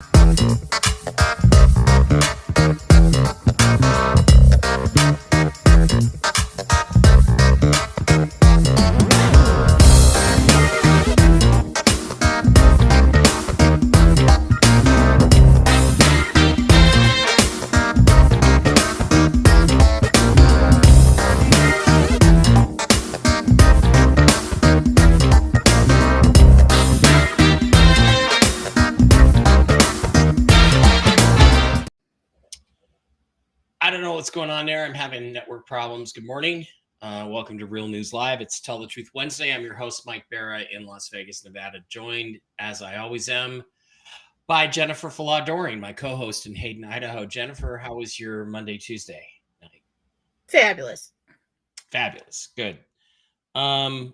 I don't know what's going on there. I'm having network problems. Good morning. Welcome to Real News Live. It's Tell the Truth Wednesday. I'm your host, Mike Barra in Las Vegas, Nevada, joined, as I always am, by Jennifer Falah-Doring, my co-host in Hayden, Idaho. Jennifer, how was your Monday, Tuesday night? Fabulous. Fabulous. Good. I'm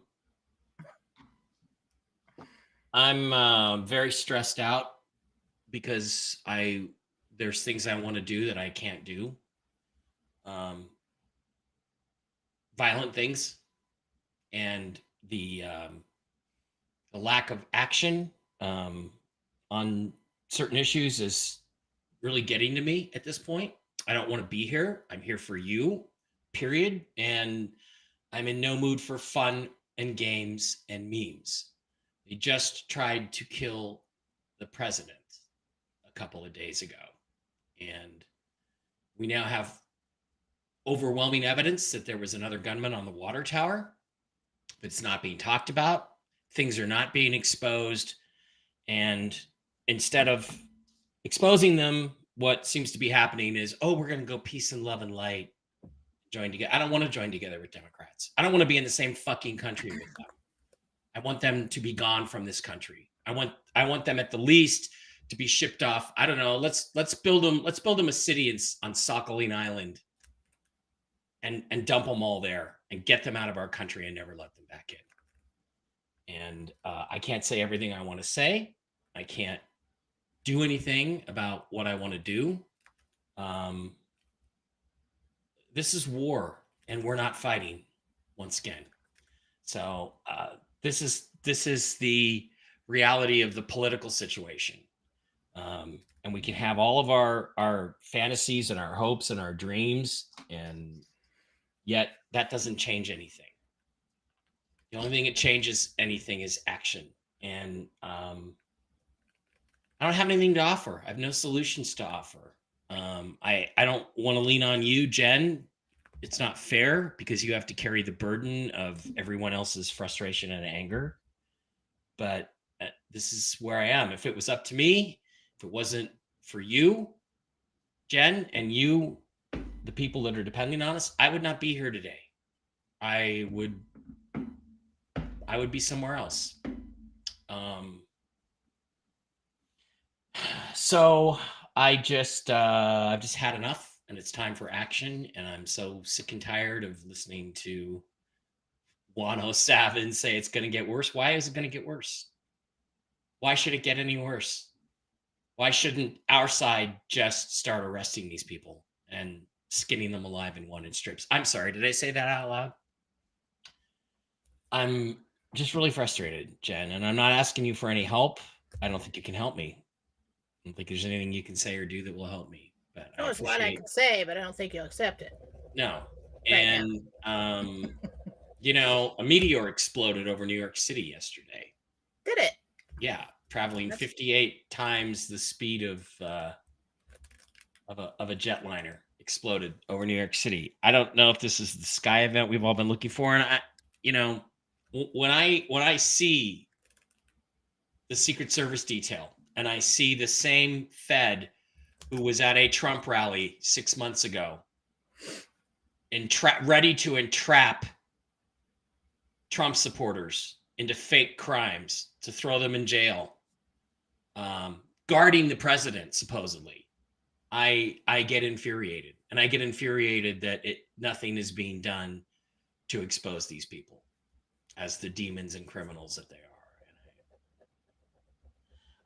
very stressed out because there's things I want to do that I can't do. Violent things, and the lack of action on certain issues is really getting to me at this point. I don't want to be here. I'm here for you, period. And I'm in no mood for fun and games and memes. They just tried to kill the president a couple of days ago, and we now have overwhelming evidence that there was another gunman on the water tower. It's not being talked about. Things are not being exposed. And instead of exposing them, what seems to be happening is, we're going to go peace and love and light, join together. I don't want to join together with Democrats. I don't want to be in the same fucking country with them. I want them to be gone from this country. I want them at the least to be shipped off. I don't know. Let's build them a city on Sakhalin Island. And dump them all there and get them out of our country and never let them back in. And I can't say everything I want to say. I can't do anything about what I want to do. This is war, and we're not fighting once again. So this is the reality of the political situation. And we can have all of our fantasies and our hopes and our dreams, and yet that doesn't change anything. The only thing that changes anything is action. And I don't have anything to offer. I have no solutions to offer. I don't want to lean on you, Jen. It's not fair because you have to carry the burden of everyone else's frustration and anger. But this is where I am. If it was up to me, if it wasn't for you, Jen, and you, the people that are depending on us, I would not be here today. I would be somewhere else. So I've just had enough, and it's time for action. And I'm so sick and tired of listening to Juan Savin say it's going to get worse. Why is it going to get worse? Why should it get any worse? Why shouldn't our side just start arresting these people and skinning them alive in 1-inch strips? I'm sorry, did I say that out loud? I'm just really frustrated, Jen, and I'm not asking you for any help. I don't think you can help me. I don't think there's anything you can say or do that will help me. But there's what I can say, but I don't think you'll accept it. No. And a meteor exploded over New York City yesterday. Did it? Yeah, traveling 58 times the speed of a jetliner exploded over New York City. I don't know if this is the sky event we've all been looking for. And when I see the Secret Service detail and I see the same Fed who was at a Trump rally 6 months ago ready to entrap Trump supporters into fake crimes to throw them in jail, guarding the president, supposedly, I get infuriated. And I get infuriated that nothing is being done to expose these people as the demons and criminals that they are.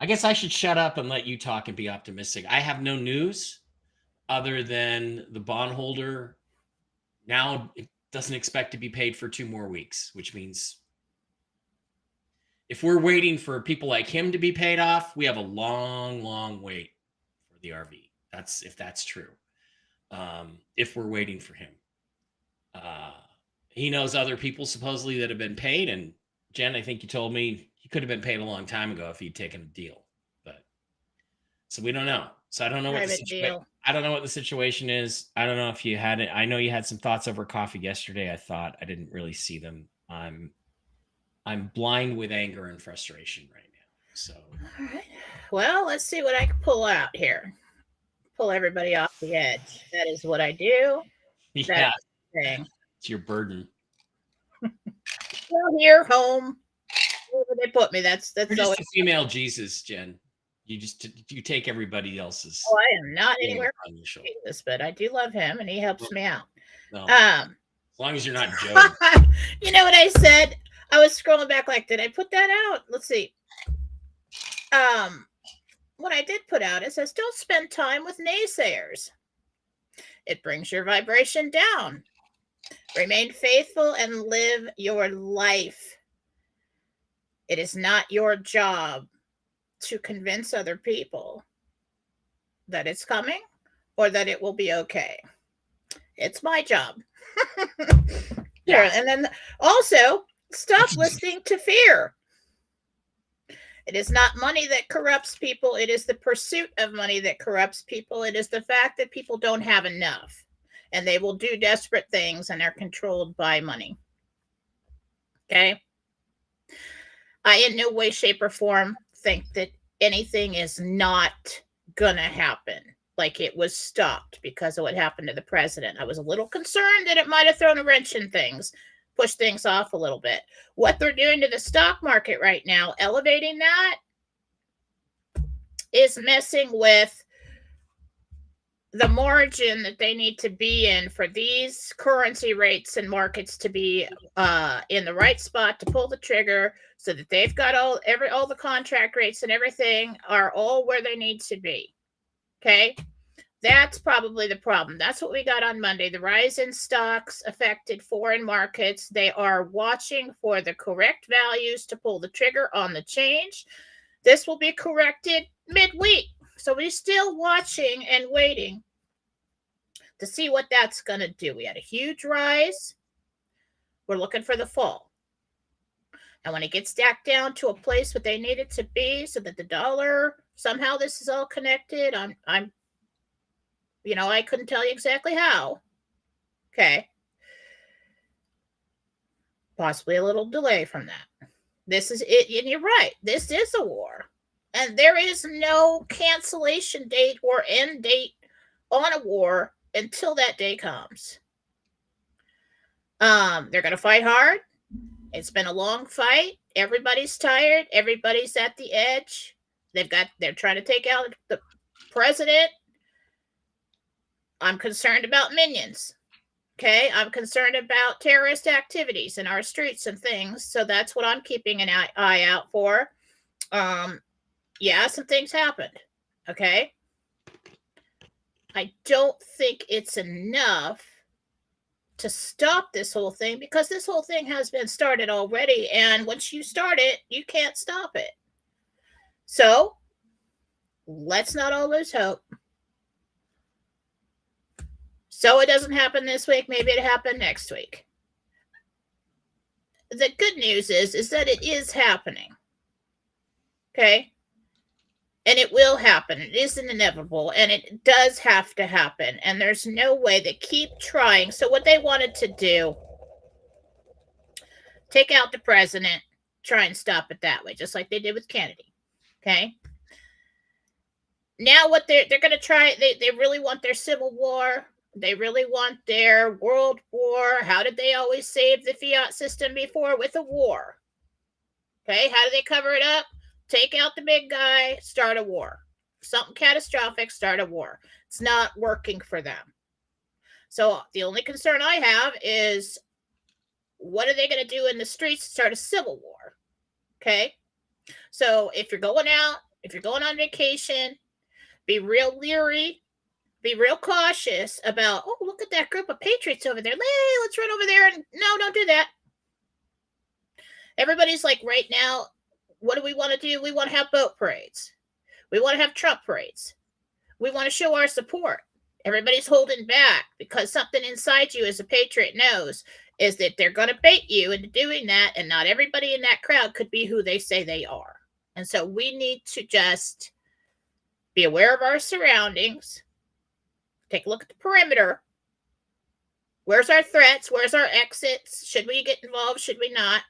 I guess I should shut up and let you talk and be optimistic. I have no news other than the bondholder now doesn't expect to be paid for 2 more weeks, which means if we're waiting for people like him to be paid off, we have a long, long wait for the RV. That's if that's true. If we're waiting for him, uh, he knows other people supposedly that have been paid. And Jen, I think you told me he could have been paid a long time ago if he'd taken a deal. But so we don't know. So I don't know what the Private situation. deal. I don't know what the situation is. I don't know if you had it. I know you had some thoughts over coffee yesterday. I thought I didn't really see them. I'm blind with anger and frustration right now. So All right. Well, let's see what I can pull out here. Pull everybody off the edge. That is what I do. yeah, That's the thing. it's your burden. Well, here, home, wherever they put me. That's You're always. just a female Jesus, Jen. You take everybody else's Oh, I am not weight anywhere on your shoulder. Jesus, but I do love him, and he helps me out. No, as long as you're not Joe. You know what I said? I was scrolling back. Like, did I put that out? Let's see. What I did put out, it says, "Don't spend time with naysayers. It brings your vibration down. Remain faithful and live your life. It is not your job to convince other people that it's coming or that it will be okay. It's my job." Yeah. And then also, stop listening to fear. It is not money that corrupts people. It is the pursuit of money that corrupts people. It is the fact that people don't have enough and they will do desperate things and are controlled by money. Okay. I, in no way, shape, or form, think that anything is not going to happen. Like it was stopped because of what happened to the president. I was a little concerned that it might have thrown a wrench in things, pushed things off a little bit. What they're doing to the stock market right now, elevating that, is messing with the margin that they need to be in for these currency rates and markets to be in the right spot to pull the trigger, so that they've got all the contract rates and everything are all where they need to be. Okay. That's probably the problem. That's what we got on Monday. The rise in stocks affected foreign markets. They are watching for the correct values to pull the trigger on the change. This will be corrected midweek. So we're still watching and waiting to see what that's going to do. We had a huge rise. We're looking for the fall. And when it gets back down to a place where they need it to be, so that the dollar, somehow this is all connected. I'm I couldn't tell you exactly how. Okay. Possibly a little delay from that. This is it. And you're right. This is a war. And there is no cancellation date or end date on a war until that day comes. They're going to fight hard. It's been a long fight. Everybody's tired. Everybody's at the edge. They're trying to take out the president. I'm concerned about minions. Okay. I'm concerned about terrorist activities in our streets and things. So that's what I'm keeping an eye out for. Yeah, some things happened. Okay. I don't think it's enough to stop this whole thing, because this whole thing has been started already. And once you start it, you can't stop it. So let's not all lose hope. So it doesn't happen this week. Maybe it happened next week. The good news is that it is happening. Okay. And it will happen. It isn't inevitable. And it does have to happen. And there's no way. They keep trying. So what they wanted to do, take out the president, try and stop it that way, just like they did with Kennedy. Okay. Now what they're going to try, they really want their civil war. They really want their world war. How did they always save the fiat system before? With a war. Okay. How do they cover it up? Take out the big guy, start a war. Something catastrophic, start a war. It's not working for them. So the only concern I have is, what are they going to do in the streets to start a civil war? Okay. So if you're going out, if you're going on vacation, be real leery, be real cautious about, oh, look at that group of patriots over there. Hey, let's run over there. And no, don't do that. Everybody's like right now, what do we want to do? We want to have boat parades. We want to have Trump parades. We want to show our support. Everybody's holding back because something inside you as a patriot knows is that they're going to bait you into doing that, and not everybody in that crowd could be who they say they are. And so we need to just be aware of our surroundings, take a look at the perimeter. Where's our threats? Where's our exits? Should we get involved? Should we not?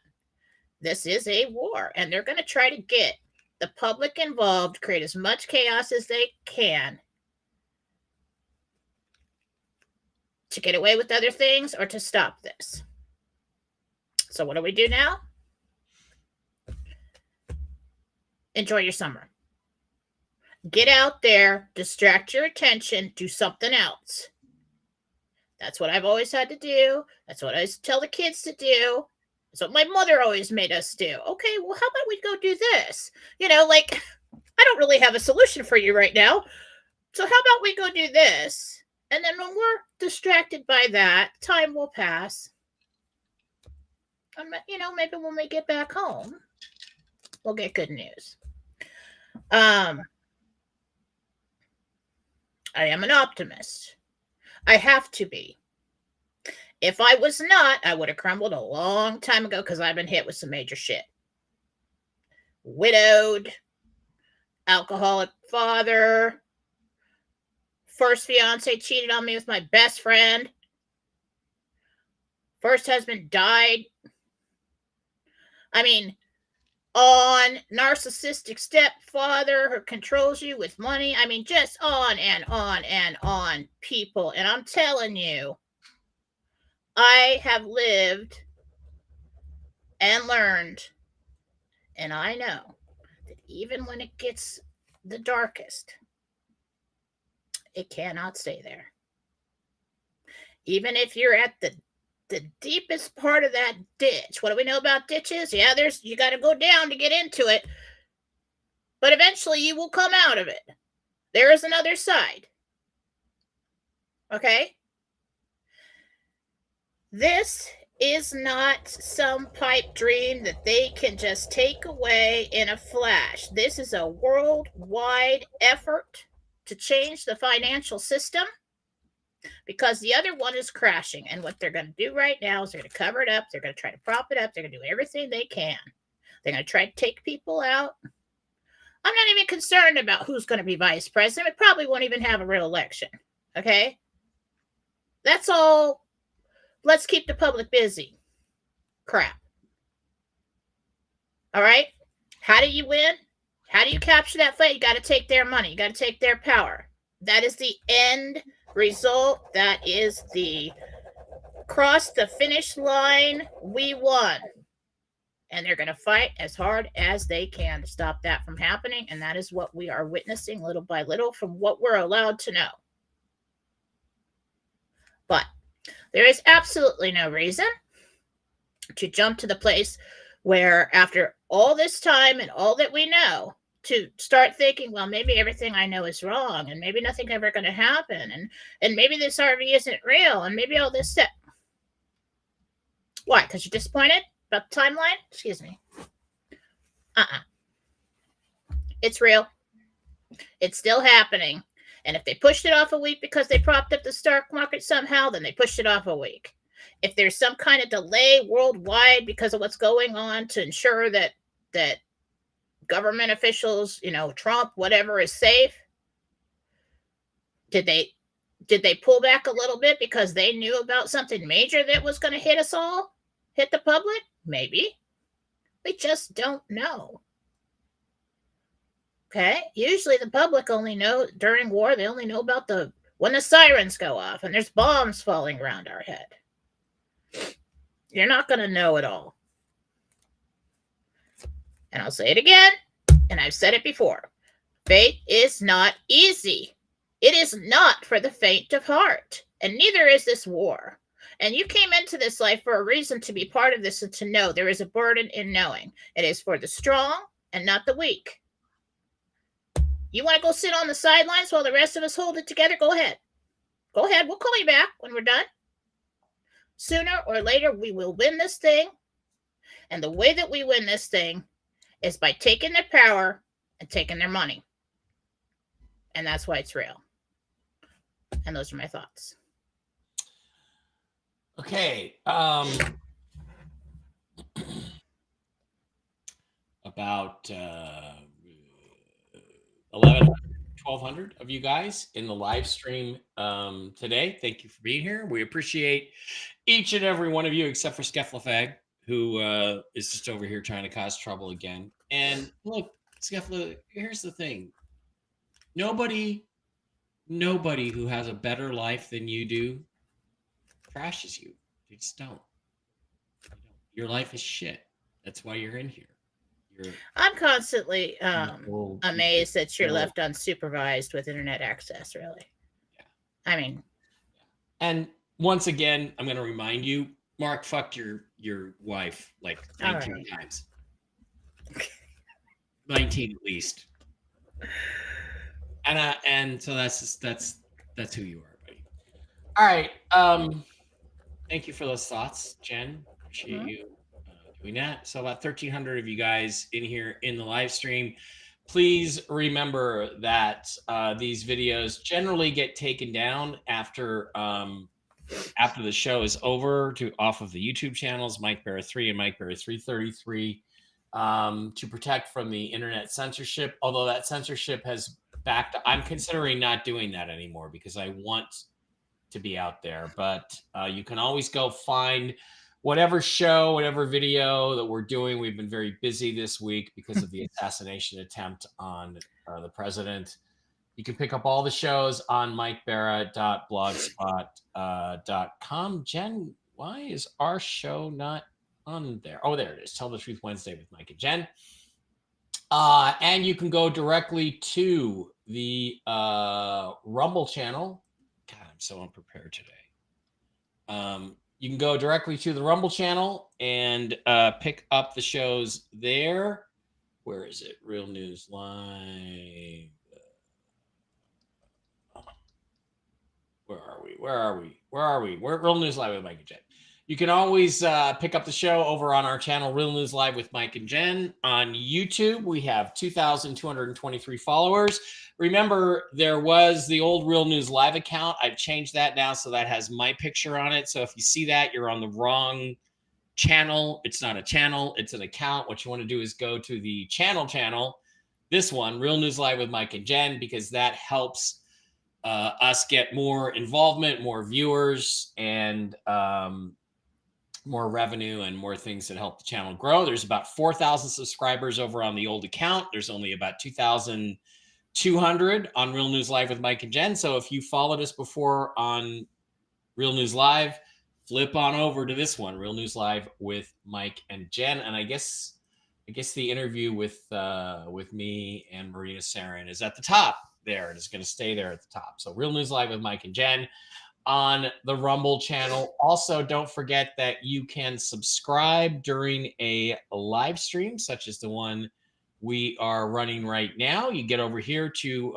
This is a war, and they're going to try to get the public involved, create as much chaos as they can to get away with other things or to stop this. So what do we do now? Enjoy your summer. Get out there, distract your attention, do something else. That's what I've always had to do. That's what I tell the kids to do. That's what my mother always made us do. Okay, well, how about we go do this? Like, I don't really have a solution for you right now. So how about we go do this? And then when we're distracted by that, time will pass. And, maybe when we get back home, we'll get good news. I am an optimist. I have to be. If I was not, I would have crumbled a long time ago because I've been hit with some major shit. Widowed, alcoholic father, first fiance cheated on me with my best friend, first husband died. I mean, on narcissistic stepfather who controls you with money. I mean, just on and on and on, people. And I'm telling you, I have lived and learned, and I know that even when it gets the darkest, it cannot stay there. Even if you're at the deepest part of that ditch. What do we know about ditches? Yeah, you got to go down to get into it. But eventually you will come out of it. There is another side. Okay? This is not some pipe dream that they can just take away in a flash. This is a worldwide effort to change the financial system, because the other one is crashing. And what they're going to do right now is they're going to cover it up. They're going to try to prop it up. They're going to do everything they can. They're going to try to take people out. I'm not even concerned about who's going to be vice president. It probably won't even have a real election. Okay? That's all. Let's keep the public busy. Crap. All right? How do you win? How do you capture that fight? You got to take their money. You got to take their power. That is the end result. That is the cross the finish line. We won. And they're going to fight as hard as they can to stop that from happening. And that is what we are witnessing little by little from what we're allowed to know. But there is absolutely no reason to jump to the place where, after all this time and all that we know, to start thinking, well, maybe everything I know is wrong, and maybe nothing ever going to happen, and maybe this RV isn't real, and maybe all this stuff. Why? Because you're disappointed about the timeline? Excuse me. It's real. It's still happening. And if they pushed it off a week because they propped up the stock market somehow, then they pushed it off a week. If there's some kind of delay worldwide because of what's going on to ensure that government officials, Trump, whatever, is safe, did they pull back a little bit because they knew about something major that was going to hit us all, hit the public? Maybe. We just don't know. Okay? Usually the public only know during war, they only know about when the sirens go off and there's bombs falling around our head. You're not going to know it all. And I'll say it again, and I've said it before. Faith is not easy. It is not for the faint of heart, and neither is this war. And you came into this life for a reason, to be part of this and to know there is a burden in knowing. It is for the strong and not the weak. You want to go sit on the sidelines while the rest of us hold it together? Go ahead. Go ahead. We'll call you back when we're done. Sooner or later, we will win this thing. And the way that we win this thing is by taking their power and taking their money. And that's why it's real. And those are my thoughts. Okay. About 1,100 of you guys in the live stream today. Thank you for being here. We appreciate each and every one of you, except for Skefflefag, who is just over here trying to cause trouble again. And look, Skeffle, here's the thing. Nobody who has a better life than you do crashes you. They just don't. Your life is shit. That's why you're in here. I'm constantly amazed that you're left unsupervised with internet access, really. Yeah. I mean. And once again, I'm going to remind you, Mark fucked your wife like 19 times. 19 at least. And so that's who you are, buddy. All right. Thank you for those thoughts, Jen. Appreciate you doing that. So about 1,300 of you guys in here in the live stream. Please remember that these videos generally get taken down after the show is over off of the YouTube channels, Mike Barra 3 and Mike Barra 333, to protect from the internet censorship. Although that censorship has backed, I'm considering not doing that anymore because I want to be out there. But you can always go find whatever show, whatever video that we're doing. We've been very busy this week because of the assassination attempt on the president. You can pick up all the shows on mikebarra.blogspot.com. Jen, why is our show not on there? Oh, there it is. Tell the Truth Wednesday with Mike and Jen. And you can go directly to the Rumble channel. God, I'm so unprepared today. You can go directly to the Rumble channel and pick up the shows there. Where is it? Real News Live. Where are we? We're at Real News Live with Mike and Jen. You can always pick up the show over on our channel, Real News Live with Mike and Jen. On YouTube, we have 2,223 followers. Remember, there was the old Real News Live account. I've changed that now, so that has my picture on it. So if you see that, you're on the wrong channel. It's not a channel, it's an account. What you want to do is go to the channel, this one, Real News Live with Mike and Jen, because that helps us get more involvement, more viewers, and more revenue and more things that help the channel grow. There's about 4,000 subscribers over on the old account. There's only about 2,200 on Real News Live with Mike and Jen. So if you followed us before on Real News Live, flip on over to this one, Real News Live with Mike and Jen. And I guess the interview with me and Marina Sarin is at the top there. It is going to stay there at the top. So Real News Live with Mike and Jen on the Rumble channel. Also, don't forget that you can subscribe during a live stream, such as the one we are running right now. You get over here to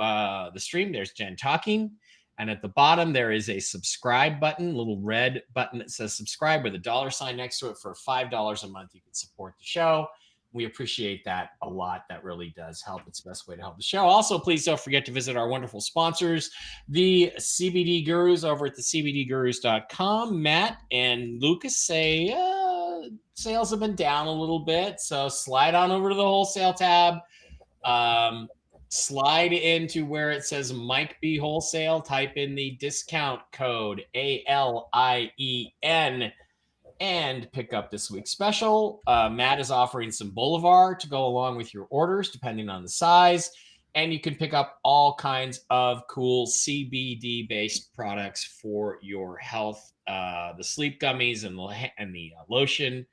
the stream. There's Jen talking. And at the bottom, there is a subscribe button, little red button that says subscribe with a $sign next to it. For $5 a month, you can support the show. We appreciate that a lot. That really does help. It's the best way to help the show. Also, please don't forget to visit our wonderful sponsors, the CBD Gurus over at thecbdgurus.com. Matt and Lucas say sales have been down a little bit, so slide on over to the wholesale tab. Slide into where it says Mike B Wholesale. Type in the discount code ALIEN. And pick up this week's special. Matt is offering some Boulevard to go along with your orders, depending on the size. And you can pick up all kinds of cool CBD-based products for your health. The sleep gummies and the lotion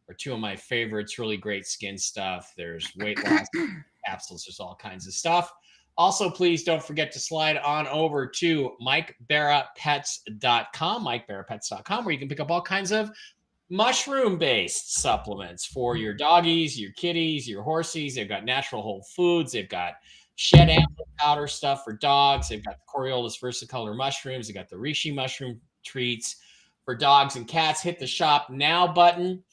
are two of my favorites. Really great skin stuff. There's weight loss capsules. There's all kinds of stuff. Also, please don't forget to slide on over to MikeBarraPets.com, MikeBarraPets.com, where you can pick up all kinds of mushroom-based supplements for your doggies, your kitties, your horsies. They've got natural whole foods. They've got shed animal powder stuff for dogs. They've got the Coriolis versicolor mushrooms. They've got the reishi mushroom treats for dogs and cats. Hit the shop now button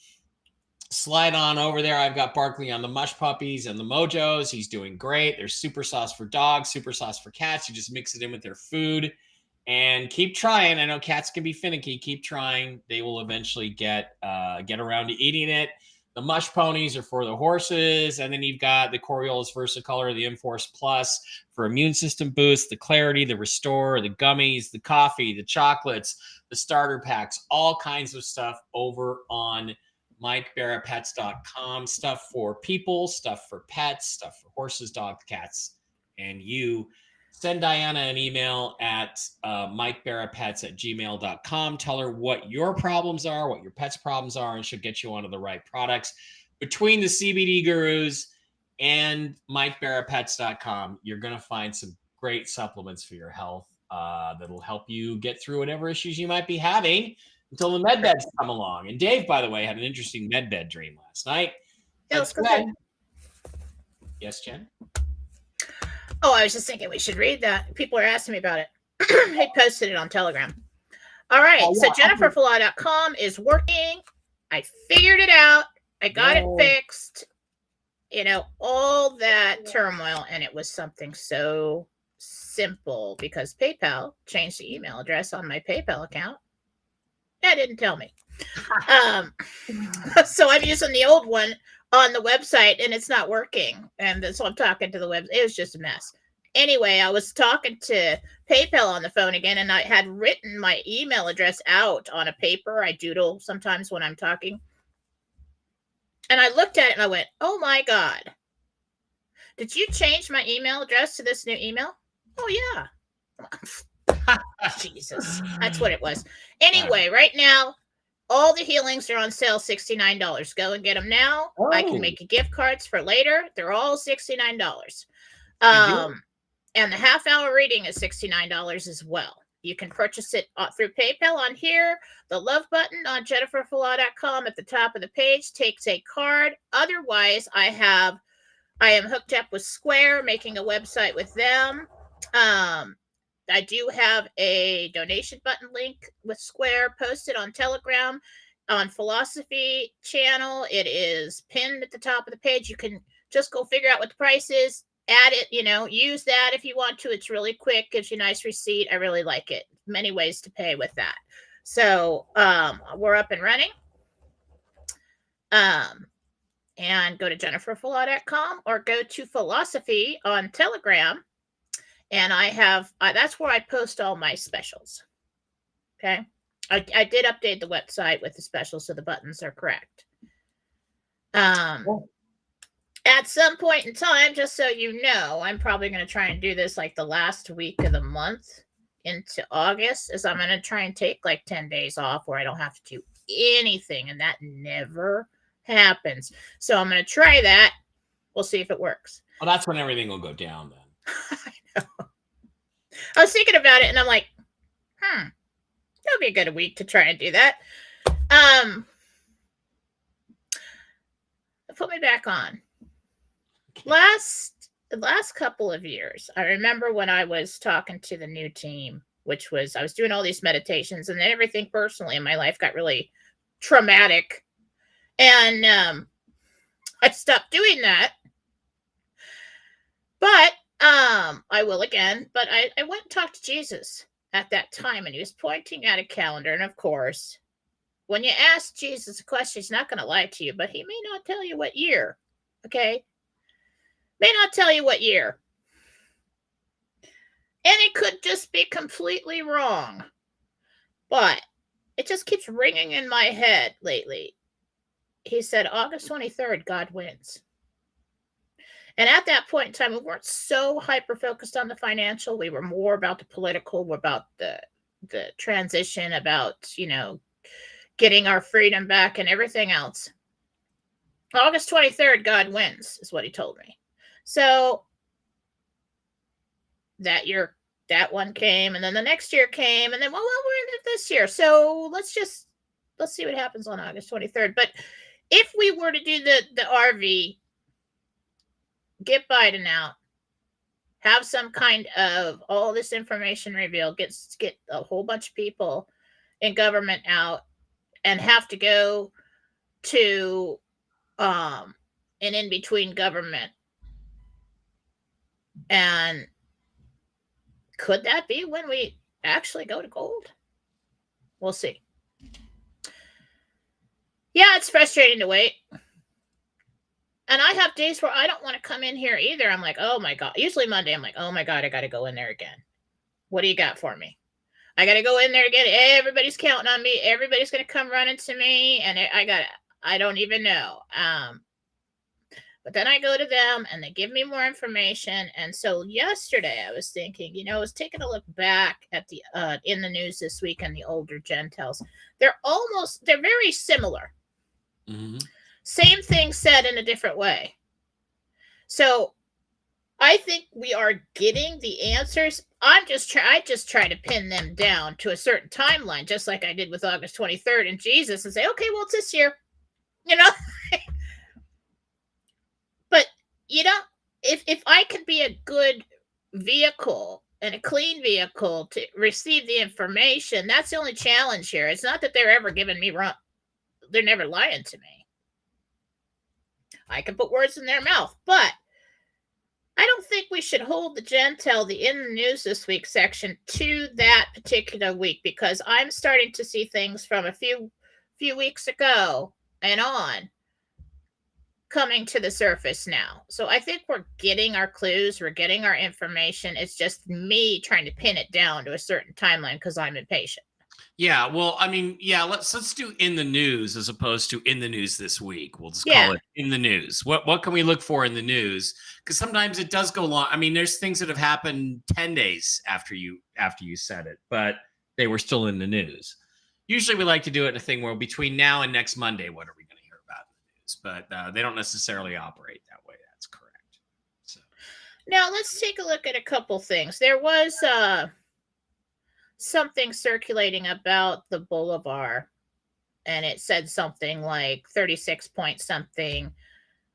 slide on over there. I've got Barkley on the mush puppies and the mojos. He's doing great. There's super sauce for dogs, super sauce for cats. You just mix it in with their food and keep trying. I know cats can be finicky. Keep trying. They will eventually get around to eating it. The mush ponies are for the horses, and then you've got the Coriolis Versicolor, the Enforce Plus for immune system boost, the Clarity, the Restore, the gummies, the coffee, the chocolates, the starter packs, all kinds of stuff over on MikeBarraPets.com. Stuff for people, stuff for pets, stuff for horses, dogs, cats, and you. Send Diana an email at MikeBarraPets@gmail.com. Tell her what your problems are, what your pet's problems are, and she'll get you onto the right products. Between the CBD gurus and MikeBarraPets.com, you're going to find some great supplements for your health that'll help you get through whatever issues you might be having until the med beds come along. And Dave, by the way, had an interesting med bed dream last night. Yeah, let's go ahead. Yes, Jen? Oh, I was just thinking we should read that. People are asking me about it. He posted it on Telegram. All right. So JenniferFallah.com is working. I figured it out. I got it fixed. You know, all that turmoil. And it was something so simple because PayPal changed the email address on my PayPal account. That didn't tell me. So I'm using the old one on the website and it's not working. And so I'm talking to the web. It was just a mess. Anyway, I was talking to PayPal on the phone again, and I had written my email address out on a paper. I doodle sometimes when I'm talking. And I looked at it and I went, oh my God. Did you change my email address to this new email? Oh, yeah. Jesus. That's what it was. Anyway, right now, all the healings are on sale, $69. Go and get them now. Oh. I can make you gift cards for later. They're all $69. And the half-hour reading is $69 as well. You can purchase it through PayPal on here. The love button on JenniferFallah.com at the top of the page takes a card. Otherwise, I am hooked up with Square, making a website with them. I do have a donation button link with Square posted on Telegram. On Philosophy channel, it is pinned at the top of the page. You can just go figure out what the price is, add it, use that if you want to. It's really quick, gives you a nice receipt. I really like it. Many ways to pay with that. So we're up and running. And go to JenniferFallah.com or go to Philosophy on Telegram. And that's where I post all my specials. Okay. I did update the website with the specials so the buttons are correct. At some point in time, just so you know, I'm probably going to try and do this like the last week of the month into August, is I'm going to try and take like 10 days off where I don't have to do anything. And that never happens. So I'm going to try that. We'll see if it works. Well, that's when everything will go down then. I know. I was thinking about it and I'm like, that'll be a good week to try and do that. Put me back on. The last couple of years, I remember when I was talking to the new team, which was, I was doing all these meditations, and then everything personally in my life got really traumatic. And I stopped doing that. But I will again. But I went and talked to Jesus at that time, and he was pointing at a calendar. And of course, when you ask Jesus a question, he's not going to lie to you, but he may not tell you what year. Okay? May not tell you what year. And it could just be completely wrong. But it just keeps ringing in my head lately. He said, August 23rd, God wins. And at that point in time, we weren't so hyper-focused on the financial. We were more about the political, about the transition, about, getting our freedom back and everything else. August 23rd, God wins, is what he told me. So that year, that one came, and then the next year came, and then, well, we're in this year. So let's see what happens on August 23rd. But if we were to do the RV, get Biden out, have some kind of all this information revealed, get a whole bunch of people in government out, and have to go to and in between government. And could that be when we actually go to gold? We'll see. Yeah, it's frustrating to wait. And I have days where I don't want to come in here either. I'm like, oh my God. Usually Monday, I'm like, oh my God, I got to go in there again. What do you got for me? I got to go in there again. Everybody's counting on me. Everybody's going to come running to me. And I don't even know. But then I go to them and they give me more information. And so yesterday I was thinking, I was taking a look back at the in the news this week and the older gentels. They're very similar. Mm-hmm. Same thing said in a different way. So I think we are getting the answers. I just try to pin them down to a certain timeline, just like I did with August 23rd and Jesus, and say, okay, well, it's this year. But if I could be a good vehicle and a clean vehicle to receive the information, that's the only challenge here. It's not that they're ever giving me wrong. They're never lying to me. I can put words in their mouth, but I don't think we should hold the Gentel, the in the news this week section, to that particular week, because I'm starting to see things from a few weeks ago and on coming to the surface now. So I think we're getting our clues, we're getting our information. It's just me trying to pin it down to a certain timeline because I'm impatient. Yeah, well, I mean, yeah, let's do in the news as opposed to in the news this week. We'll just call it in the news. What can we look for in the news? Because sometimes it does go long. I mean, there's things that have happened 10 days after you said it, but they were still in the news. Usually we like to do it in a thing where between now and next Monday, what are we going to hear about in the news? But they don't necessarily operate that way. That's correct. So now let's take a look at a couple things. There was something circulating about the Bolivar, and it said something like 36 point something,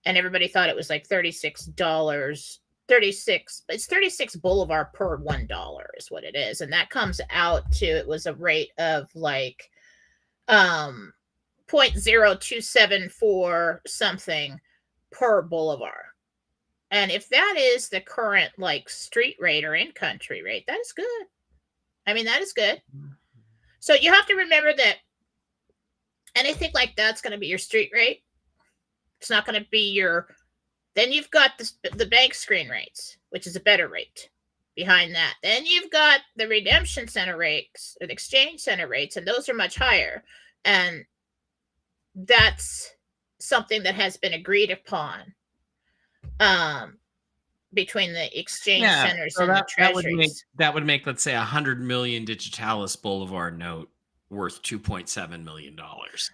and everybody thought it was like $36. It's 36 Bolivar per $1 is what it is, and that comes out to, it was a rate of like 0.0274 something per Bolivar. And if that is the current like street rate or in country rate, that is good. I mean, that is good. So you have to remember that anything like that's going to be your street rate. It's not going to be your. Then you've got the bank screen rates, which is a better rate behind that. Then you've got the redemption center rates or the exchange center rates, and those are much higher. And that's something that has been agreed upon between the exchange centers and the treasuries. That would make, let's say, 100 million Digitalis Boulevard note worth $2.7 million.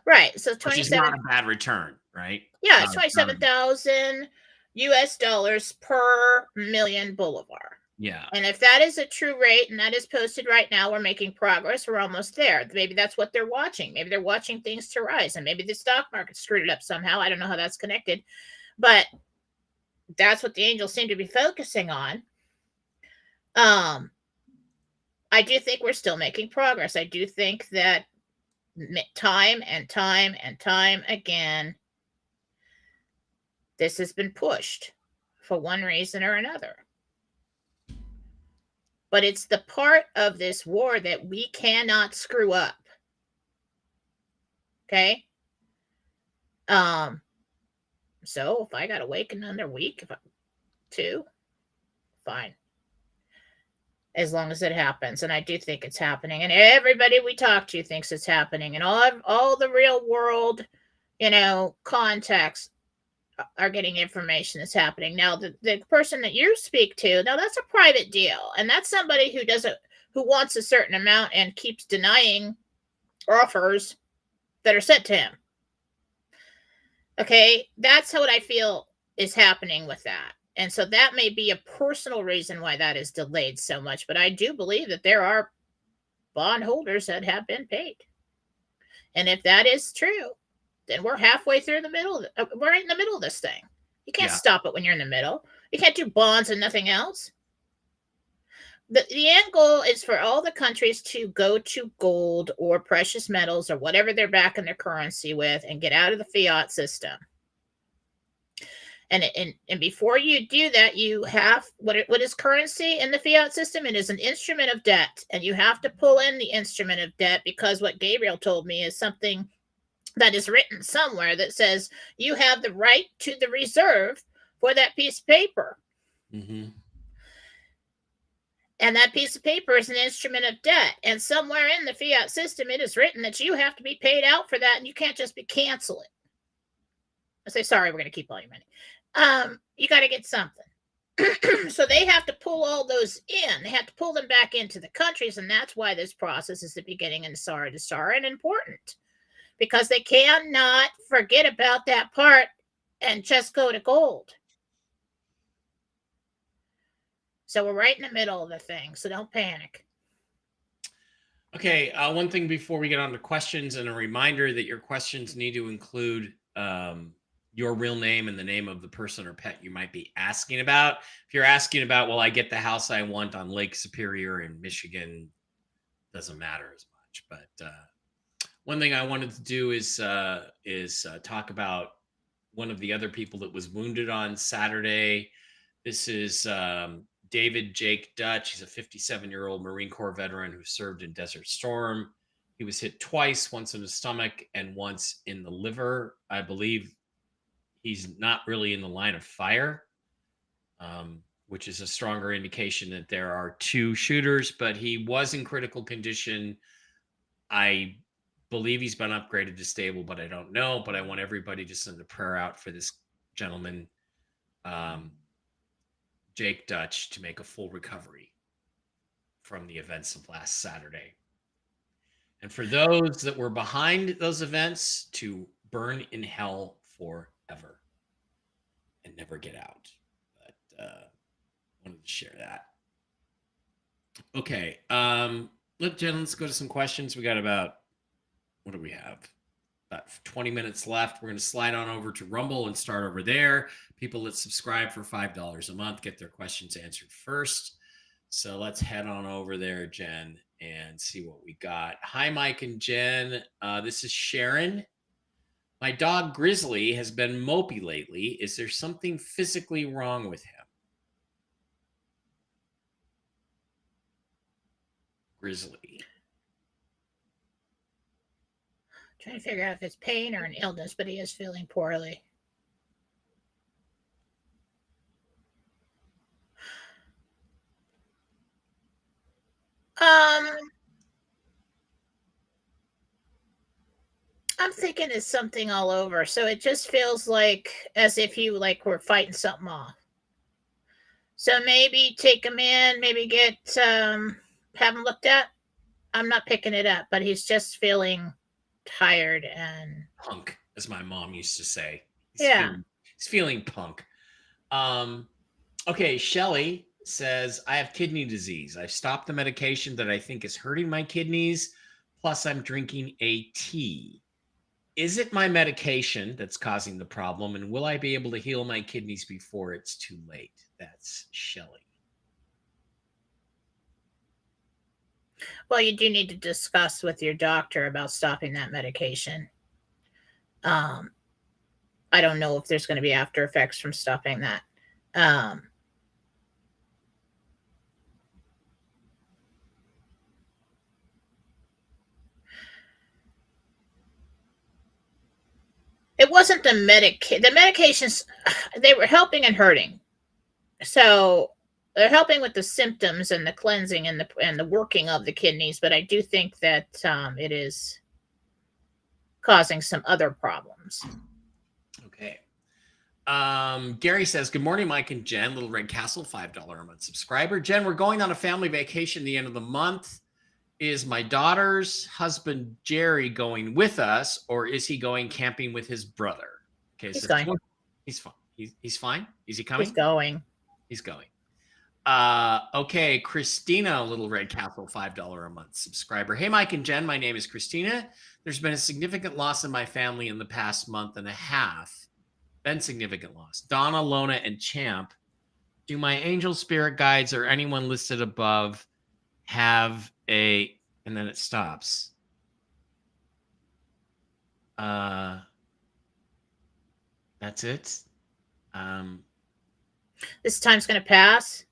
Right. So 27, which is not a bad return, right? Yeah, it's 27,000 US dollars per million Bolivar. Yeah. And if that is a true rate and that is posted right now, we're making progress. We're almost there. Maybe that's what they're watching. Maybe they're watching things to rise, and maybe the stock market screwed it up somehow. I don't know how that's connected, but that's what the angels seem to be focusing on. I do think we're still making progress. I do think that time and time and time again, this has been pushed for one reason or another. But it's the part of this war that we cannot screw up. Okay? So if I got to wait another week, two, fine. As long as it happens. And I do think it's happening. And everybody we talk to thinks it's happening. And all the real world, contacts are getting information that's happening. Now, the person that you speak to, now that's a private deal. And that's somebody who wants a certain amount and keeps denying offers that are sent to him. Okay, that's what I feel is happening with that. And so that may be a personal reason why that is delayed so much. But I do believe that there are bondholders that have been paid. And if that is true, then we're halfway through the middle. We're right in the middle of this thing. You can't stop it when you're in the middle. You can't do bonds and nothing else. The end goal is for all the countries to go to gold or precious metals or whatever they're backing their currency with and get out of the fiat system. And before you do that, you have what is currency in the fiat system? It is an instrument of debt, and you have to pull in the instrument of debt, because what Gabriel told me is something that is written somewhere that says you have the right to the reserve for that piece of paper. Mm-hmm. And that piece of paper is an instrument of debt. And somewhere in the fiat system, it is written that you have to be paid out for that, and you can't just cancel it. I say, sorry, we're going to keep all your money. You got to get something. So they have to pull all those in. They have to pull them back into the countries, and that's why this process is the beginning and Sara to Sara and important, because they cannot forget about that part and just go to gold. So we're right in the middle of the thing, so don't panic. Okay, one thing before we get on to questions, and a reminder that your questions need to include your real name and the name of the person or pet you might be asking about. If you're asking about, will I get the house I want on Lake Superior in Michigan, doesn't matter as much. But one thing I wanted to do is talk about one of the other people that was wounded on Saturday. This is David Jake Dutch. He's a 57-year-old Marine Corps veteran who served in Desert Storm. He was hit twice, once in the stomach and once in the liver. I believe he's not really in the line of fire, which is a stronger indication that there are two shooters, but he was in critical condition. I believe he's been upgraded to stable, but I don't know. But I want everybody to send a prayer out for this gentleman, Jake Dutch, to make a full recovery from the events of last Saturday. And for those that were behind those events, to burn in hell forever and never get out. But wanted to share that. Okay. Let's go to some questions. We got about, what do we have? About 20 minutes left. We're going to slide on over to Rumble and start over there. People that subscribe for $5 a month get their questions answered first. So let's head on over there, Jen, and see what we got. Hi, Mike and Jen. This is Sharon. My dog Grizzly has been mopey lately. Is there something physically wrong with him? Grizzly. Trying to figure out if it's pain or an illness, but he is feeling poorly. I'm thinking it's something all over. So it just feels like as if you were fighting something off. So maybe take him in, maybe have him looked at. I'm not picking it up, but he's just feeling tired and punk, as my mom used to say. He's feeling punk. Okay, Shelly says, I have kidney disease. I've stopped the medication that I think is hurting my kidneys, plus I'm drinking a tea. Is it my medication that's causing the problem, and will I be able to heal my kidneys before it's too late? That's Shelly. Well, you do need to discuss with your doctor about stopping that medication. I don't know if there's going to be after effects from stopping that. It wasn't the medications, they were helping and hurting. So they're helping with the symptoms and the cleansing and the working of the kidneys, but I do think that it is causing some other problems. Okay. Gary says, good morning, Mike and Jen. Little Red Castle, $5 a month subscriber. Jen, we're going on a family vacation the end of the month. Is my daughter's husband, Jerry, going with us, or is he going camping with his brother? Okay, he's going. He's fine. He's fine. Is he coming? He's going. He's going. Okay, Christina, Little Red Castle, $5 a month subscriber. Hey, Mike and Jen, my name is Christina. There's been a significant loss in my family in the past month and a half. Been significant loss. Donna, Lona, and Champ. Do my angel spirit guides or anyone listed above have a, and then it stops. That's it. This time's going to pass.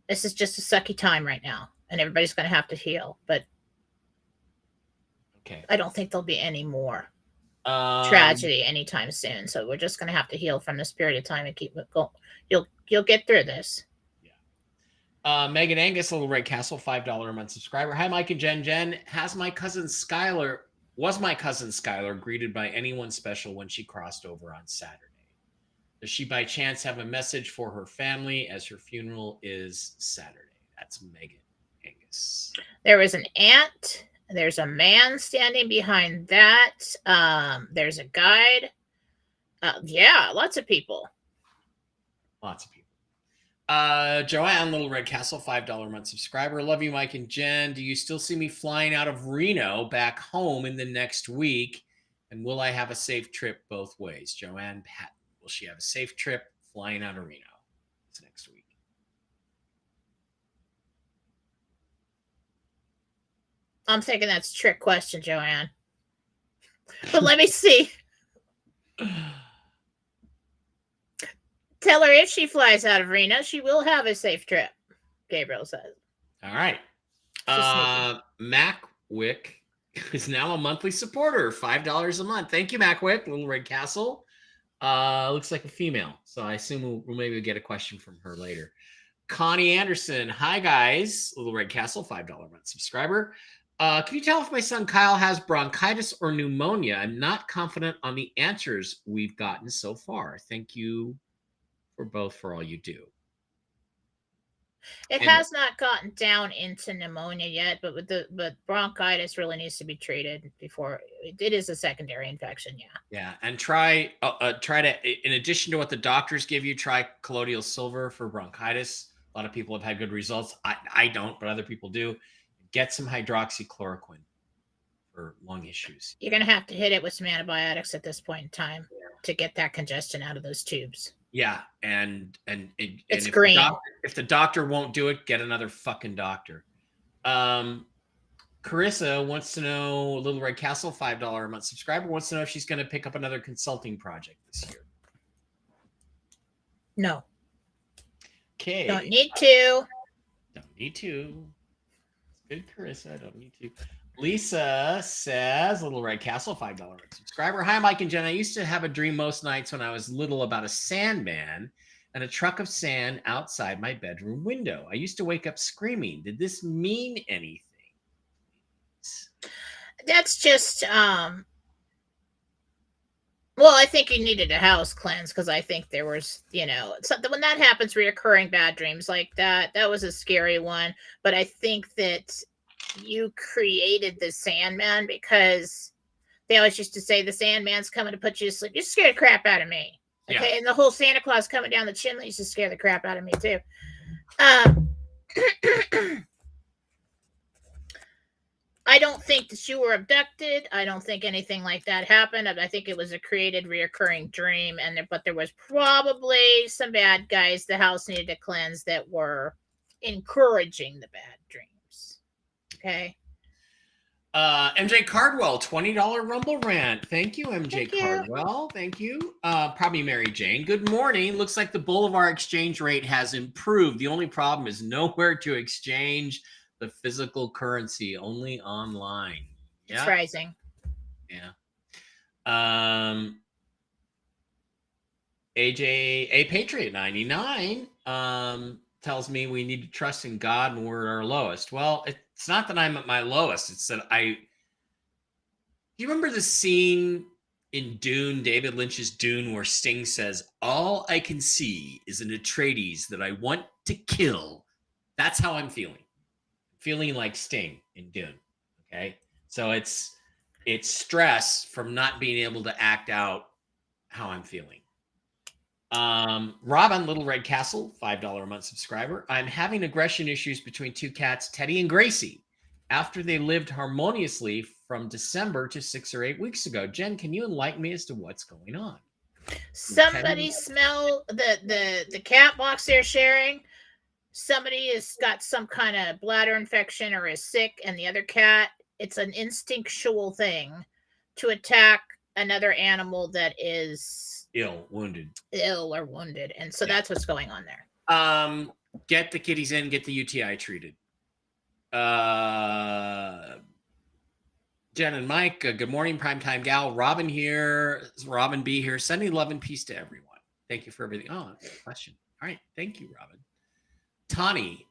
This is just a sucky time right now, and everybody's going to have to heal. But Okay. I don't think there'll be any more tragedy anytime soon. So we're just going to have to heal from this period of time and keep it going. You'll get through this. Megan Angus, Little Red Castle, $5 a month subscriber. Hi, Mike and Jen. Jen, was my cousin Skylar greeted by anyone special when she crossed over on Saturday? Does she by chance have a message for her family as her funeral is Saturday? That's Megan Angus. There was an aunt. There's a man standing behind that. There's a guide. Yeah, lots of people. Lots of people. Joanne, Little Red Castle, $5 a month subscriber. Love you, Mike and Jen. Do you still see me flying out of Reno back home in the next week? And will I have a safe trip both ways? Joanne Patton. Will she have a safe trip flying out of Reno this next week? I'm thinking that's a trick question, Joanne. But let me see. Tell her if she flies out of Reno, she will have a safe trip, Gabriel says. All right. Macwick is now a monthly supporter, $5 a month. Thank you, Macwick. Little Red Castle. Looks like a female, so I assume we'll maybe get a question from her later. Connie Anderson. Hi, guys. Little Red Castle, $5 a month subscriber. Can you tell if my son Kyle has bronchitis or pneumonia? I'm not confident on the answers we've gotten so far. Thank you for all you do. It has not gotten down into pneumonia yet, but bronchitis really needs to be treated before it is a secondary infection. Yeah, and try to, in addition to what the doctors give you, try colloidal silver for bronchitis. A lot of people have had good results. I don't, but other people do. Get some hydroxychloroquine for lung issues. You're going to have to hit it with some antibiotics at this point in time to get that congestion out of those tubes. Yeah, and it's green. If the doctor won't do it, get another fucking doctor. Carissa wants to know, Little Red Castle, $5 a month subscriber, wants to know if she's going to pick up another consulting project this year. No. Okay. Don't need to. Good, Carissa. I don't need to. Lisa says, Little Red Castle, $5 subscriber. Hi, Mike and Jen. I used to have a dream most nights when I was little about a sandman and a truck of sand outside my bedroom window. I used to wake up screaming. Did this mean anything? That's just, well, I think you needed a house cleanse because I think there was, something when that happens, reoccurring bad dreams like that was a scary one. But I think that you created the Sandman because they always used to say the Sandman's coming to put you to sleep. You scared the crap out of me. Okay. Yeah. And the whole Santa Claus coming down the chimney used to scare the crap out of me too. I don't think that you were abducted. I don't think anything like that happened. I think it was a created, reoccurring dream, but there was probably some bad guys the house needed to cleanse that were encouraging the bad dreams. Okay. MJ Cardwell, $20 Rumble rant. Thank you, MJ Cardwell. Thank you. Probably Mary Jane. Good morning. Looks like the Bolivar exchange rate has improved. The only problem is nowhere to exchange the physical currency, only online. It's rising. Yeah. A Patriot 99 tells me we need to trust in God when we're at our lowest. Well, it's not that I'm at my lowest. It's that do you remember the scene in Dune, David Lynch's Dune, where Sting says, "All I can see is an Atreides that I want to kill." That's how I'm feeling. Feeling like Sting in Dune. Okay. So it's stress from not being able to act out how I'm feeling. Robin, Little Red Castle, $5 a month subscriber. I'm having aggression issues between two cats, Teddy and Gracie, after they lived harmoniously from December to 6 or 8 weeks ago. Jen, can you enlighten me as to what's going on? Somebody smell the cat box they're sharing. Somebody has got some kind of bladder infection or is sick, and the other cat, it's an instinctual thing to attack another animal that is ill, wounded. Ill or wounded. And so that's what's going on there. Get the kitties in, get the UTI treated. Jen and Mike, good morning, primetime gal. Robin here. Robin B here. Sending love and peace to everyone. Thank you for everything. Oh, question. All right. Thank you, Robin. Tawny,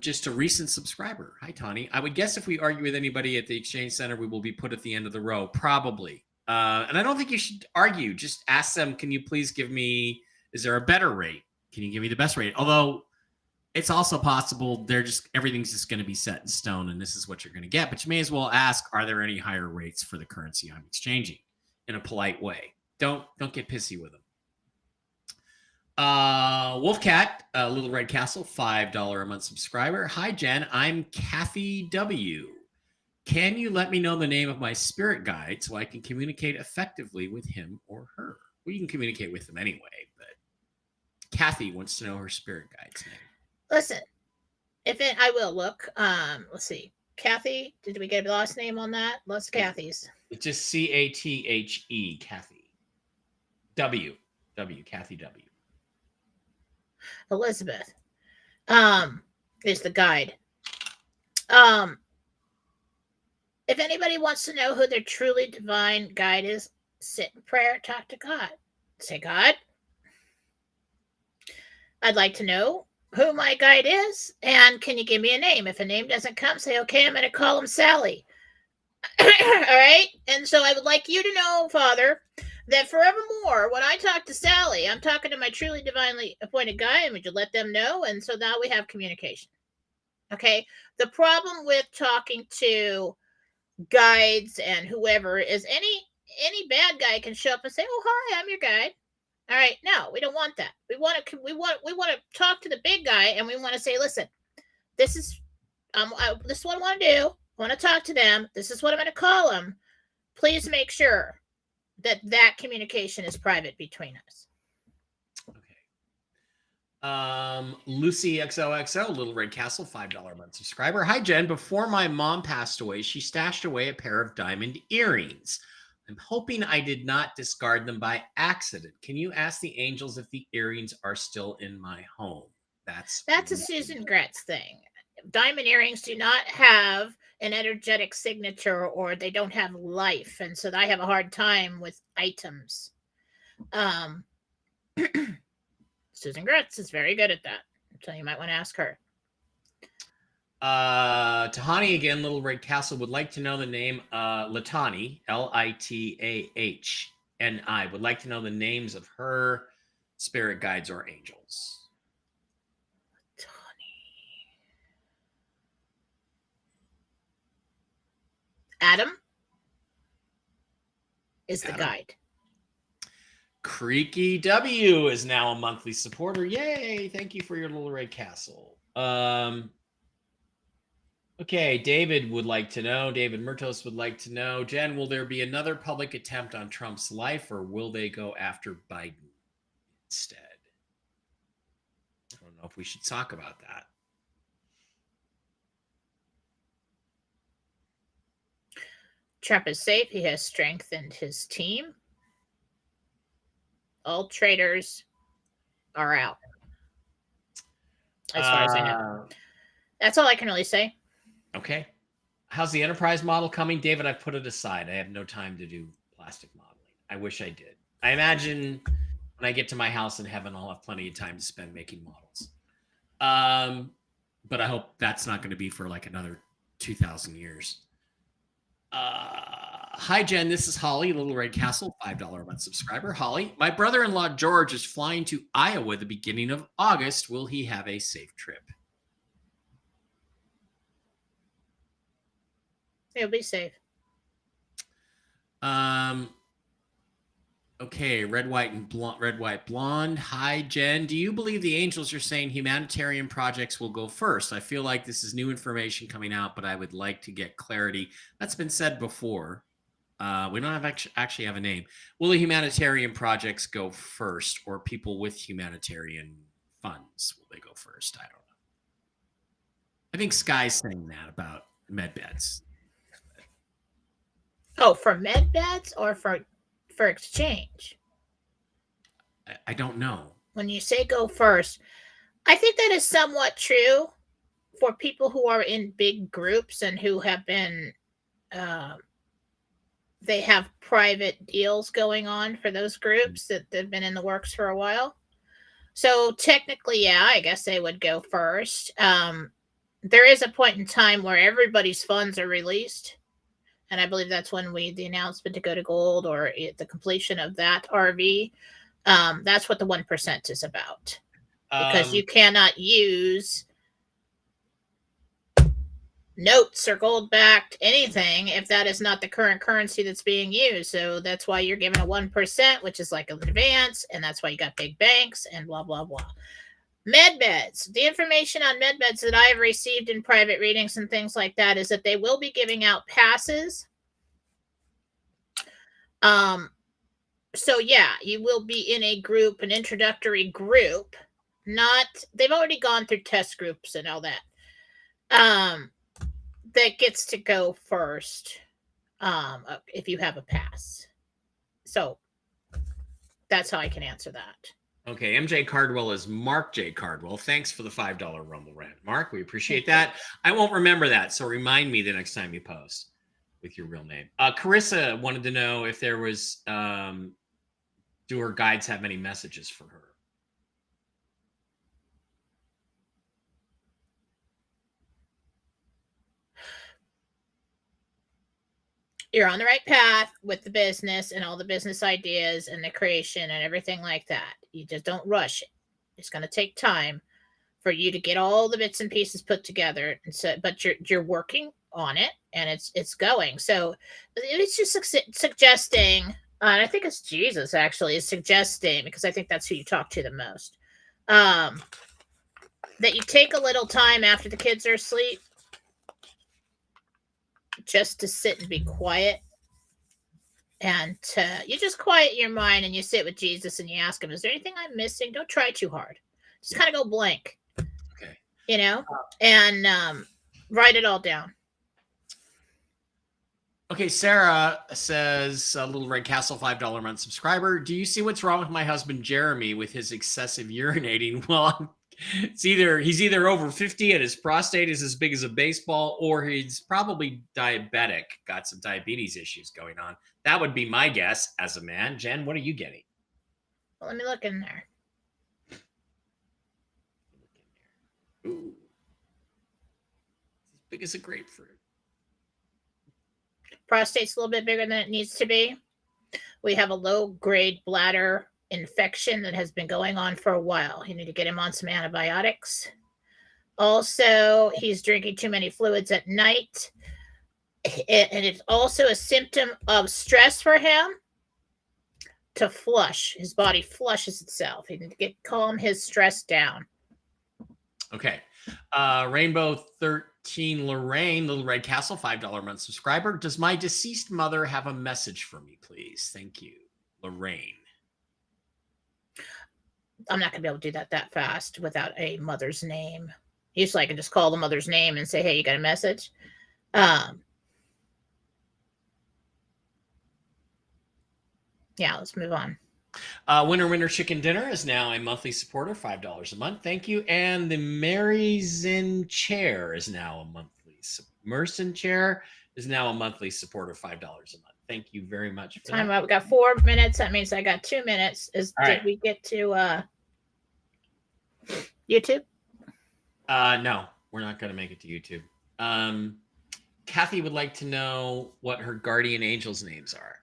just a recent subscriber. Hi, Tawny. I would guess if we argue with anybody at the Exchange Center, we will be put at the end of the row, probably. And I don't think you should argue. Just ask them, can you please give me, is there a better rate? Can you give me the best rate? Although it's also possible everything's just going to be set in stone and this is what you're going to get. But you may as well ask, are there any higher rates for the currency I'm exchanging in a polite way? Don't get pissy with them. Wolfcat, Little Red Castle, $5 a month subscriber. Hi, Jen. I'm Kathy W. Can you let me know the name of my spirit guide so I can communicate effectively with him or her? Well, you can communicate with them anyway, but Kathy wants to know her spirit guide's name. Listen, I will look. Let's see. Kathy, did we get the last name on that? Lots of Kathys. It's just Cathe, Kathy. W, Kathy W. Elizabeth is the guide. If anybody wants to know who their truly divine guide is, sit in prayer, talk to God. Say, God, I'd like to know who my guide is, and can you give me a name? If a name doesn't come, say, okay, I'm going to call him Sally. All right? And so I would like you to know, Father, that forevermore, when I talk to Sally, I'm talking to my truly divinely appointed guide, and would you let them know? And so now we have communication. Okay? The problem with talking to guides and whoever is any bad guy can show up and say, oh, hi, I'm your guide. All right, no, we don't want that. We want to talk to the big guy, and we want to say, listen, this is what I want to do. I want to talk to them. This is what I'm going to call them. Please make sure that communication is private between us. Okay. Lucy XOXO, Little Red Castle, $5 a month subscriber. Hi, Jen. Before my mom passed away, she stashed away a pair of diamond earrings. I'm hoping I did not discard them by accident. Can you ask the angels if the earrings are still in my home? That's a Susan Gretz thing. Diamond earrings do not have an energetic signature, or they don't have life, and so I have a hard time with items. Susan Gretz is very good at that, so you might want to ask her. Tahani again, Little Red Castle would like to know the name Litani, Litahni, would like to know the names of her spirit guides or angels. Adam is the guide. Creaky W is now a monthly supporter. Yay! Thank you for your Little Red Castle. Okay, David would like to know. David Murtos would like to know. Jen, will there be another public attempt on Trump's life, or will they go after Biden instead? I don't know if we should talk about that. Trump is safe. He has strengthened his team. All traitors are out. As far as I know. That's all I can really say. Okay. How's the enterprise model coming? David, I've put it aside. I have no time to do plastic modeling. I wish I did. I imagine when I get to my house in heaven, I'll have plenty of time to spend making models. But I hope that's not going to be for like another 2,000 years. Hi, Jen. This is Holly, Little Red Castle, $5 a month subscriber. Holly, my brother-in-law George is flying to Iowa at the beginning of August. Will he have a safe trip? He'll be safe. Okay, red, white, blonde. Hi, Jen. Do you believe the angels are saying humanitarian projects will go first? I feel like this is new information coming out, but I would like to get clarity. That's been said before. We don't actually have a name. Will the humanitarian projects go first, or people with humanitarian funds, will they go first? I don't know. I think Sky's saying that about med beds. Oh, for med beds or for exchange? I don't know. When you say go first, I think that is somewhat true for people who are in big groups and who have been, they have private deals going on for those groups that have been in the works for a while. So technically, yeah, I guess they would go first. There is a point in time where everybody's funds are released. And I believe that's when the announcement to go to gold or the completion of that RV. That's what the 1% is about. Because you cannot use notes or gold backed anything if that is not the current currency that's being used. So that's why you're given a 1%, which is like an advance, and that's why you got big banks and blah blah blah. MedMeds. The information on MedMeds that I have received in private readings and things like that is that they will be giving out passes. So yeah, you will be in a group, an introductory group. They've already gone through test groups and all that. That gets to go first, if you have a pass. So that's how I can answer that. Okay, MJ Cardwell is Mark J. Cardwell. Thanks for the $5 Rumble rant, Mark. We appreciate that. I won't remember that, so remind me the next time you post with your real name. Carissa wanted to know if there was, do her guides have many messages for her? You're on the right path with the business and all the business ideas and the creation and everything like that. You just don't rush it. It's going to take time for you to get all the bits and pieces put together. And so, but you're working on it, and it's going. So it's just suggesting, and I think it's Jesus actually is suggesting, because I think that's who you talk to the most, that you take a little time after the kids are asleep just to sit and be quiet, and you just quiet your mind and you sit with Jesus and you ask him, is there anything I'm missing? Don't try too hard. Just kind of go blank. Okay. And write it all down. Okay, Sarah says, Little Red Castle, $5 a month subscriber. Do you see what's wrong with my husband Jeremy with his excessive urinating? Well, he's either over 50 and his prostate is as big as a baseball, or he's probably diabetic, got some diabetes issues going on. That would be my guess as a man. Jen, what are you getting? Well, let me look in there. Ooh. It's as big as a grapefruit. Prostate's a little bit bigger than it needs to be. We have a low-grade bladder infection that has been going on for a while. You need to get him on some antibiotics. Also, he's drinking too many fluids at night. And it's also a symptom of stress for him to flush. His body flushes itself. He needs to calm his stress down. Okay. Rainbow 13 Lorraine, Little Red Castle, $5 a month subscriber. Does my deceased mother have a message for me, please? Thank you, Lorraine. I'm not going to be able to do that fast without a mother's name. Usually I can just call the mother's name and say, hey, you got a message? Yeah, let's move on. Winner Chicken Dinner is now a monthly supporter, $5 a month. Thank you. And the Mary's Chair is now a monthly Merson Chair is now a monthly supporter, $5 a month. Thank you very much. Time out. We got 4 minutes. That means I got 2 minutes. Did we get to YouTube? No, we're not going to make it to YouTube. Kathy would like to know what her guardian angels' names are.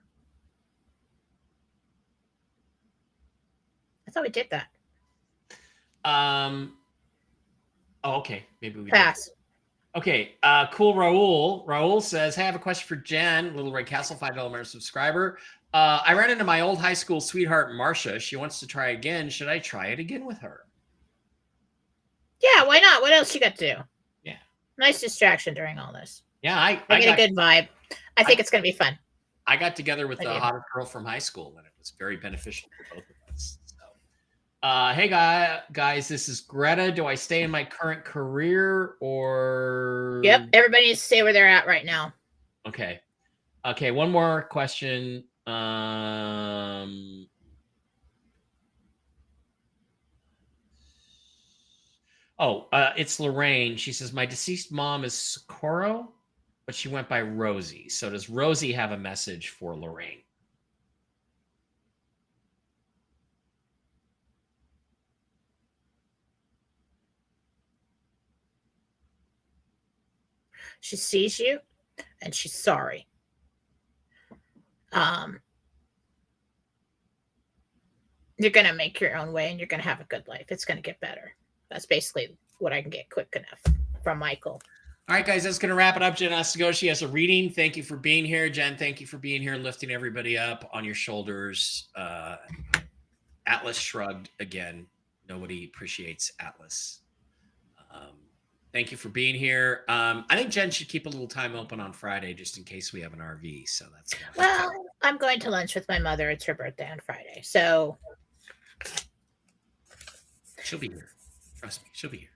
I thought we did that. Oh, okay. Maybe we pass. Did. Okay. Cool. Raul says, hey, I have a question for Jen, Little Red Castle, $5 subscriber. I ran into my old high school sweetheart, Marcia. She wants to try again. Should I try it again with her? Yeah, why not? What else you got to do? Yeah. Nice distraction during all this. Yeah, I get a good vibe. I think it's going to be fun. I got together with the hottest girl from high school, and it was very beneficial for both of us. So, hey guys, this is Greta. Do I stay in my current career or? Yep, everybody needs to stay where they're at right now. Okay. One more question. Oh, it's Lorraine. She says, my deceased mom is Socorro, but she went by Rosie. So does Rosie have a message for Lorraine? She sees you and she's sorry. You're going to make your own way and you're going to have a good life. It's going to get better. That's basically what I can get quick enough from Michael. All right, guys, that's going to wrap it up. Jen has to go. She has a reading. Thank you for being here. Jen, thank you for being here, lifting everybody up on your shoulders. Atlas shrugged again. Nobody appreciates Atlas. Thank you for being here. I think Jen should keep a little time open on Friday just in case we have an RV. So that's well, I'm going to lunch with my mother. It's her birthday on Friday. So she'll be here. Trust me, she'll be here.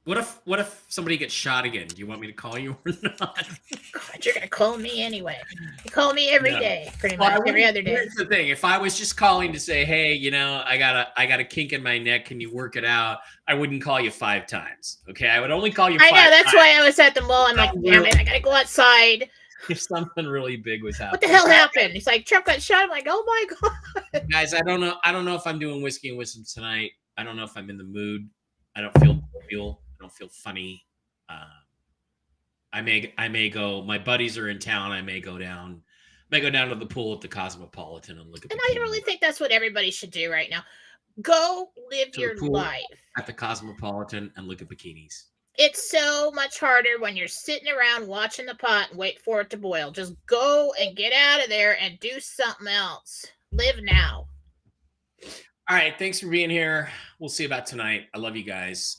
What if somebody gets shot again? Do you want me to call you or not? God, you're gonna call me anyway. You call me every day, pretty much every other day. Here's the thing: if I was just calling to say, "Hey, I got a kink in my neck, can you work it out?" I wouldn't call you 5 times. Okay, I would only call you. I know that's why I was at the mall. I'm like, damn it, I gotta go outside. If something really big was happening, what the hell happened? He's like, Trump got shot. I'm like, oh my god, guys, I don't know if I'm doing whiskey and wisdom tonight. I don't know if I'm in the mood. I don't feel funny. I may go. My buddies are in town. I may go down to the pool at the Cosmopolitan and look at. And I really think that's what everybody should do right now. Go live your life at the Cosmopolitan and look at bikinis. It's so much harder when you're sitting around watching the pot and wait for it to boil. Just go and get out of there and do something else. Live now. All right. Thanks for being here. We'll see you about tonight. I love you guys.